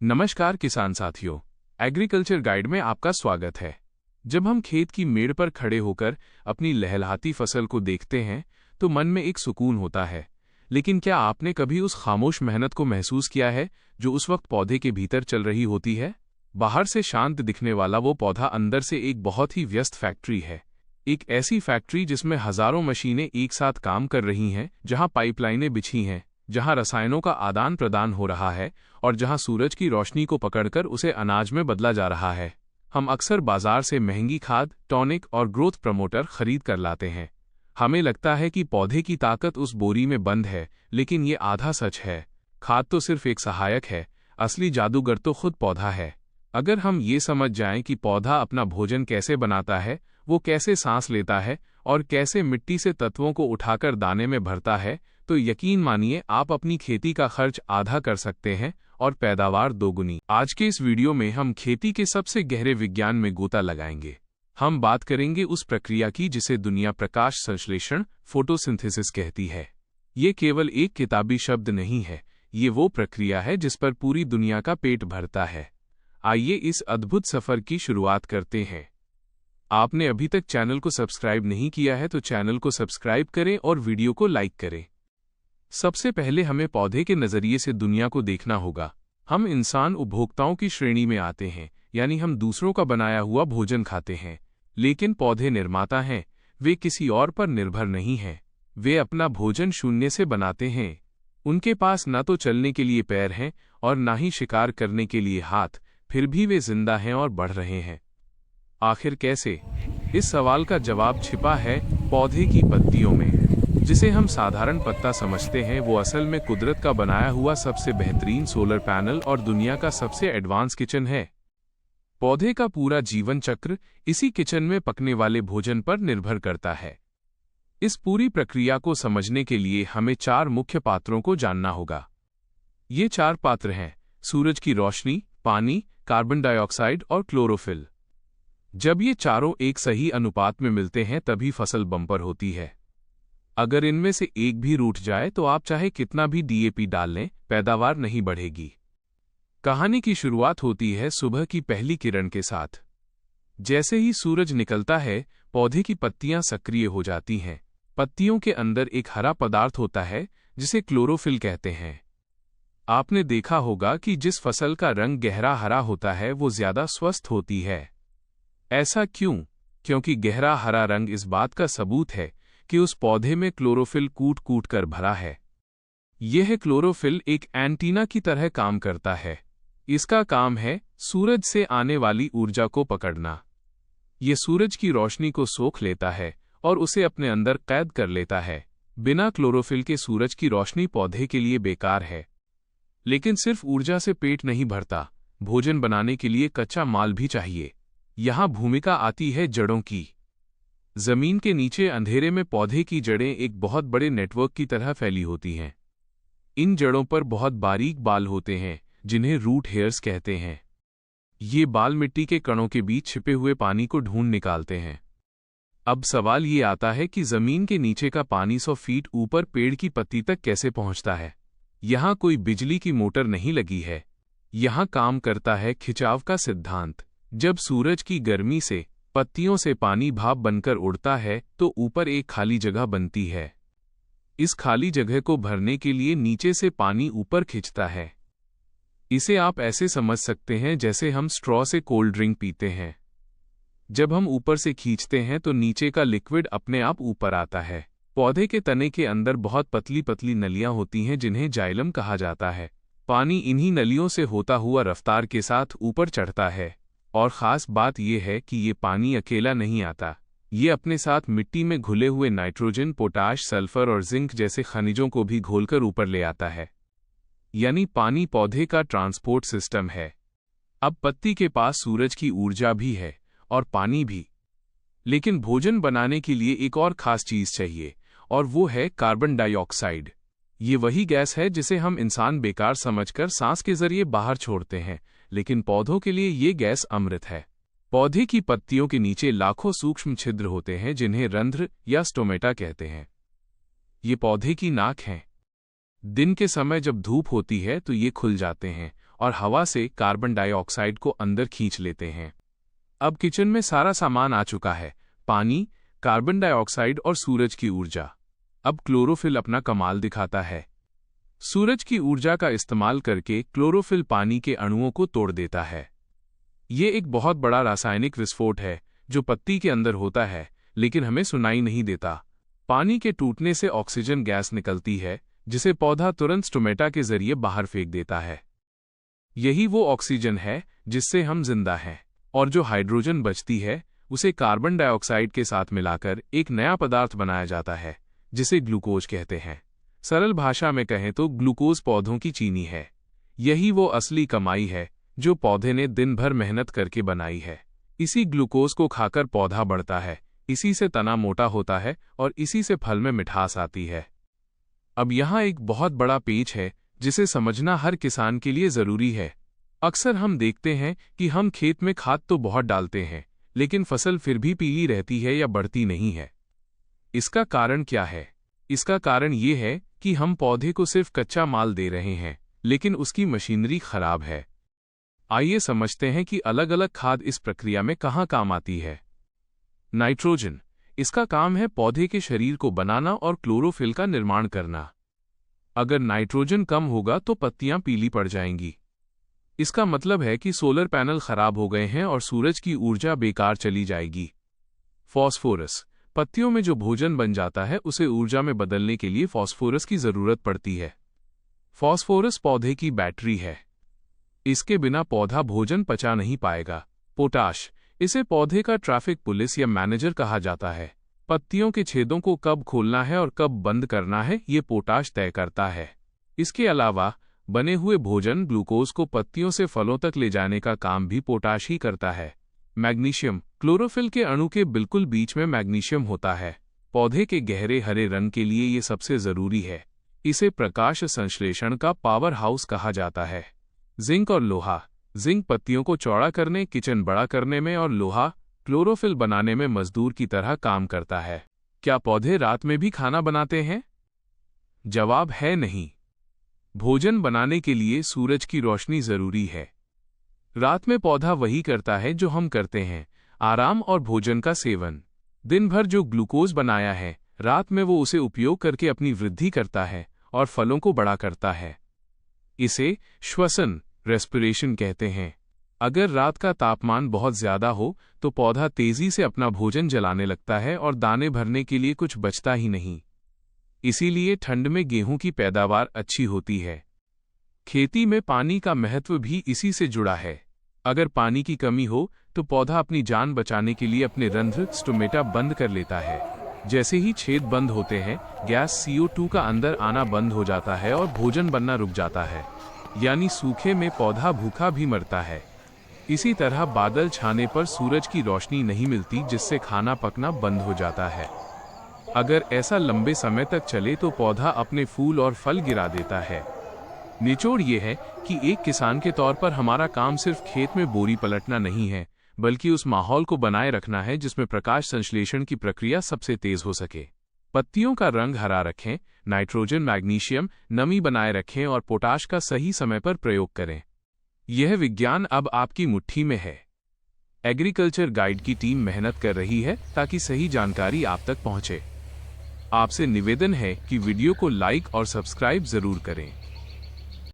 नमस्कार किसान साथियों, एग्रीकल्चर गाइड में आपका स्वागत है। जब हम खेत की मेड़ पर खड़े होकर अपनी लहलहाती फसल को देखते हैं तो मन में एक सुकून होता है। लेकिन क्या आपने कभी उस खामोश मेहनत को महसूस किया है जो उस वक्त पौधे के भीतर चल रही होती है? बाहर से शांत दिखने वाला वो पौधा अंदर से एक बहुत ही व्यस्त फैक्ट्री है। एक ऐसी फैक्ट्री जिसमें हजारों मशीनें एक साथ काम कर रही हैं, जहां पाइपलाइनें बिछी हैं, जहां रसायनों का आदान प्रदान हो रहा है और जहां सूरज की रोशनी को पकड़कर उसे अनाज में बदला जा रहा है। हम अक्सर बाजार से महंगी खाद, टॉनिक और ग्रोथ प्रमोटर खरीद कर लाते हैं। हमें लगता है कि पौधे की ताकत उस बोरी में बंद है, लेकिन ये आधा सच है। खाद तो सिर्फ एक सहायक है, असली जादूगर तो खुद पौधा है। अगर हम ये समझ जाएं कि पौधा अपना भोजन कैसे बनाता है, वो कैसे सांस लेता है और कैसे मिट्टी से तत्वों को उठाकर दाने में भरता है, तो यकीन मानिए आप अपनी खेती का खर्च आधा कर सकते हैं और पैदावार दोगुनी। आज के इस वीडियो में हम खेती के सबसे गहरे विज्ञान में गोता लगाएंगे। हम बात करेंगे उस प्रक्रिया की जिसे दुनिया प्रकाश संश्लेषण फोटोसिंथेसिस कहती है। ये केवल एक किताबी शब्द नहीं है, ये वो प्रक्रिया है जिस पर पूरी दुनिया का पेट भरता है। आइए इस अद्भुत सफर की शुरुआत करते हैं। आपने अभी तक चैनल को सब्सक्राइब नहीं किया है तो चैनल को सब्सक्राइब करें और वीडियो को लाइक करें। सबसे पहले हमें पौधे के नजरिए से दुनिया को देखना होगा। हम इंसान उपभोक्ताओं की श्रेणी में आते हैं, यानी हम दूसरों का बनाया हुआ भोजन खाते हैं। लेकिन पौधे निर्माता हैं, वे किसी और पर निर्भर नहीं हैं। वे अपना भोजन शून्य से बनाते हैं। उनके पास न तो चलने के लिए पैर हैं और न ही शिकार करने के लिए हाथ, फिर भी वे जिंदा हैं और बढ़ रहे हैं। आखिर कैसे? इस सवाल का जवाब छिपा है पौधे की पत्तियों में। जिसे हम साधारण पत्ता समझते हैं, वो असल में कुदरत का बनाया हुआ सबसे बेहतरीन सोलर पैनल और दुनिया का सबसे एडवांस किचन है। पौधे का पूरा जीवन चक्र इसी किचन में पकने वाले भोजन पर निर्भर करता है। इस पूरी प्रक्रिया को समझने के लिए हमें 4 मुख्य पात्रों को जानना होगा। ये 4 पात्र हैं: सूरज की रोशनी, पानी, कार्बन डाइऑक्साइड और क्लोरोफिल। जब ये चारों एक सही अनुपात में मिलते हैं तभी फसल बम्पर होती है। अगर इनमें से एक भी रूठ जाए तो आप चाहे कितना भी डीएपी डाल लें, पैदावार नहीं बढ़ेगी। कहानी की शुरुआत होती है सुबह की पहली किरण के साथ। जैसे ही सूरज निकलता है, पौधे की पत्तियां सक्रिय हो जाती हैं। पत्तियों के अंदर एक हरा पदार्थ होता है जिसे क्लोरोफिल कहते हैं। आपने देखा होगा कि जिस फसल का रंग गहरा हरा होता है वो ज्यादा स्वस्थ होती है। ऐसा क्यों? क्योंकि गहरा हरा रंग इस बात का सबूत है कि उस पौधे में क्लोरोफिल कूट कूट कर भरा है। यह क्लोरोफिल एक एंटीना की तरह काम करता है। इसका काम है सूरज से आने वाली ऊर्जा को पकड़ना। यह सूरज की रोशनी को सोख लेता है और उसे अपने अंदर कैद कर लेता है। बिना क्लोरोफिल के सूरज की रोशनी पौधे के लिए बेकार है। लेकिन सिर्फ ऊर्जा से पेट नहीं भरता, भोजन बनाने के लिए कच्चा माल भी चाहिए। यहां भूमिका आती है जड़ों की। जमीन के नीचे अंधेरे में पौधे की जड़ें एक बहुत बड़े नेटवर्क की तरह फैली होती हैं। इन जड़ों पर बहुत बारीक बाल होते हैं जिन्हें रूट हेयर्स कहते हैं। ये बाल मिट्टी के कणों के बीच छिपे हुए पानी को ढूंढ निकालते हैं। अब सवाल ये आता है कि जमीन के नीचे का पानी 100 फीट ऊपर पेड़ की पत्ती तक कैसे पहुंचता है। यहां कोई बिजली की मोटर नहीं लगी है। यहां काम करता है खिंचाव का सिद्धांत। जब सूरज की गर्मी से पत्तियों से पानी भाप बनकर उड़ता है तो ऊपर एक खाली जगह बनती है। इस खाली जगह को भरने के लिए नीचे से पानी ऊपर खिंचता है। इसे आप ऐसे समझ सकते हैं जैसे हम स्ट्रॉ से कोल्ड ड्रिंक पीते हैं। जब हम ऊपर से खींचते हैं तो नीचे का लिक्विड अपने आप ऊपर आता है। पौधे के तने के अंदर बहुत पतली पतली नलियां होती हैं जिन्हें जाइलम कहा जाता है। पानी इन्हीं नलियों से होता हुआ रफ्तार के साथ ऊपर चढ़ता है। और ख़ास बात यह है कि ये पानी अकेला नहीं आता। ये अपने साथ मिट्टी में घुले हुए नाइट्रोजन, पोटाश, सल्फर और जिंक जैसे खनिजों को भी घोलकर ऊपर ले आता है। यानी पानी पौधे का ट्रांसपोर्ट सिस्टम है। अब पत्ती के पास सूरज की ऊर्जा भी है और पानी भी। लेकिन भोजन बनाने के लिए एक और ख़ास चीज़ चाहिए और वो है कार्बन डाइऑक्साइड। ये वही गैस है जिसे हम इंसान बेकार समझकर सांस के जरिए बाहर छोड़ते हैं, लेकिन पौधों के लिए ये गैस अमृत है। पौधे की पत्तियों के नीचे लाखों सूक्ष्म छिद्र होते हैं जिन्हें रंध्र या स्टोमेटा कहते हैं। ये पौधे की नाक हैं। दिन के समय जब धूप होती है तो ये खुल जाते हैं और हवा से कार्बन डाइऑक्साइड को अंदर खींच लेते हैं। अब किचन में सारा सामान आ चुका है, पानी, कार्बन डाइऑक्साइड और सूरज की ऊर्जा। अब क्लोरोफिल अपना कमाल दिखाता है। सूरज की ऊर्जा का इस्तेमाल करके क्लोरोफिल पानी के अणुओं को तोड़ देता है। ये एक बहुत बड़ा रासायनिक विस्फोट है जो पत्ती के अंदर होता है, लेकिन हमें सुनाई नहीं देता। पानी के टूटने से ऑक्सीजन गैस निकलती है जिसे पौधा तुरंत स्टोमेटा के जरिए बाहर फेंक देता है। यही वो ऑक्सीजन है जिससे हम जिंदा हैं, और जो हाइड्रोजन बचती है उसे कार्बन डाइऑक्साइड के साथ मिलाकर एक नया पदार्थ बनाया जाता है जिसे ग्लूकोज कहते हैं। सरल भाषा में कहें तो ग्लूकोज पौधों की चीनी है। यही वो असली कमाई है जो पौधे ने दिन भर मेहनत करके बनाई है। इसी ग्लूकोज को खाकर पौधा बढ़ता है, इसी से तना मोटा होता है और इसी से फल में मिठास आती है। अब यहाँ एक बहुत बड़ा पेच है जिसे समझना हर किसान के लिए जरूरी है। अक्सर हम देखते हैं कि हम खेत में खाद तो बहुत डालते हैं, लेकिन फसल फिर भी पीली रहती है या बढ़ती नहीं है। इसका कारण क्या है? इसका कारण ये है कि हम पौधे को सिर्फ कच्चा माल दे रहे हैं, लेकिन उसकी मशीनरी खराब है। आइए समझते हैं कि अलग अलग खाद इस प्रक्रिया में कहाँ काम आती है। नाइट्रोजन, इसका काम है पौधे के शरीर को बनाना और क्लोरोफिल का निर्माण करना। अगर नाइट्रोजन कम होगा तो पत्तियां पीली पड़ जाएंगी। इसका मतलब है कि सोलर पैनल खराब हो गए हैं और सूरज की ऊर्जा बेकार चली जाएगी। फॉस्फोरस, पत्तियों में जो भोजन बन जाता है उसे ऊर्जा में बदलने के लिए फॉस्फोरस की जरूरत पड़ती है। फॉस्फोरस पौधे की बैटरी है। इसके बिना पौधा भोजन पचा नहीं पाएगा। पोटाश, इसे पौधे का ट्रैफिक पुलिस या मैनेजर कहा जाता है। पत्तियों के छेदों को कब खोलना है और कब बंद करना है ये पोटाश तय करता है। इसके अलावा बने हुए भोजन ग्लूकोज को पत्तियों से फलों तक ले जाने का काम भी पोटाश ही करता है। मैग्नीशियम, क्लोरोफिल के अणु के बिल्कुल बीच में मैग्नीशियम होता है। पौधे के गहरे हरे रंग के लिए ये सबसे जरूरी है। इसे प्रकाश संश्लेषण का पावर हाउस कहा जाता है। जिंक और लोहा, जिंक पत्तियों को चौड़ा करने, किचन बड़ा करने में, और लोहा क्लोरोफिल बनाने में मजदूर की तरह काम करता है। क्या पौधे रात में भी खाना बनाते हैं? जवाब है नहीं। भोजन बनाने के लिए सूरज की रोशनी जरूरी है। रात में पौधा वही करता है जो हम करते हैं, आराम और भोजन का सेवन। दिन भर जो ग्लूकोज बनाया है, रात में वो उसे उपयोग करके अपनी वृद्धि करता है और फलों को बड़ा करता है। इसे श्वसन, रेस्पिरेशन कहते हैं। अगर रात का तापमान बहुत ज्यादा हो तो पौधा तेजी से अपना भोजन जलाने लगता है और दाने भरने के लिए कुछ बचता ही नहीं। इसीलिए ठंड में गेहूं की पैदावार अच्छी होती है। खेती में पानी का महत्व भी इसी से जुड़ा है। अगर पानी की कमी हो तो पौधा अपनी जान बचाने के लिए अपने रंध्र स्टोमेटा बंद कर लेता है। जैसे ही छेद बंद होते हैं, गैस CO2 का अंदर आना बंद हो जाता है और भोजन बनना रुक जाता है। यानी सूखे में पौधा भूखा भी मरता है। इसी तरह बादल छाने पर सूरज की रोशनी नहीं मिलती, जिससे खाना पकना बंद हो जाता है। अगर ऐसा लंबे समय तक चले तो पौधा अपने फूल और फल गिरा देता है। निचोड़ ये है कि एक किसान के तौर पर हमारा काम सिर्फ खेत में बोरी पलटना नहीं है, बल्कि उस माहौल को बनाए रखना है जिसमें प्रकाश संश्लेषण की प्रक्रिया सबसे तेज हो सके। पत्तियों का रंग हरा रखें, नाइट्रोजन, मैग्नीशियम, नमी बनाए रखें और पोटाश का सही समय पर प्रयोग करें। यह विज्ञान अब आपकी मुट्ठी में है। एग्रीकल्चर गाइड की टीम मेहनत कर रही है ताकि सही जानकारी आप तक पहुंचे। आपसे निवेदन है कि वीडियो को लाइक और सब्सक्राइब जरूर करें।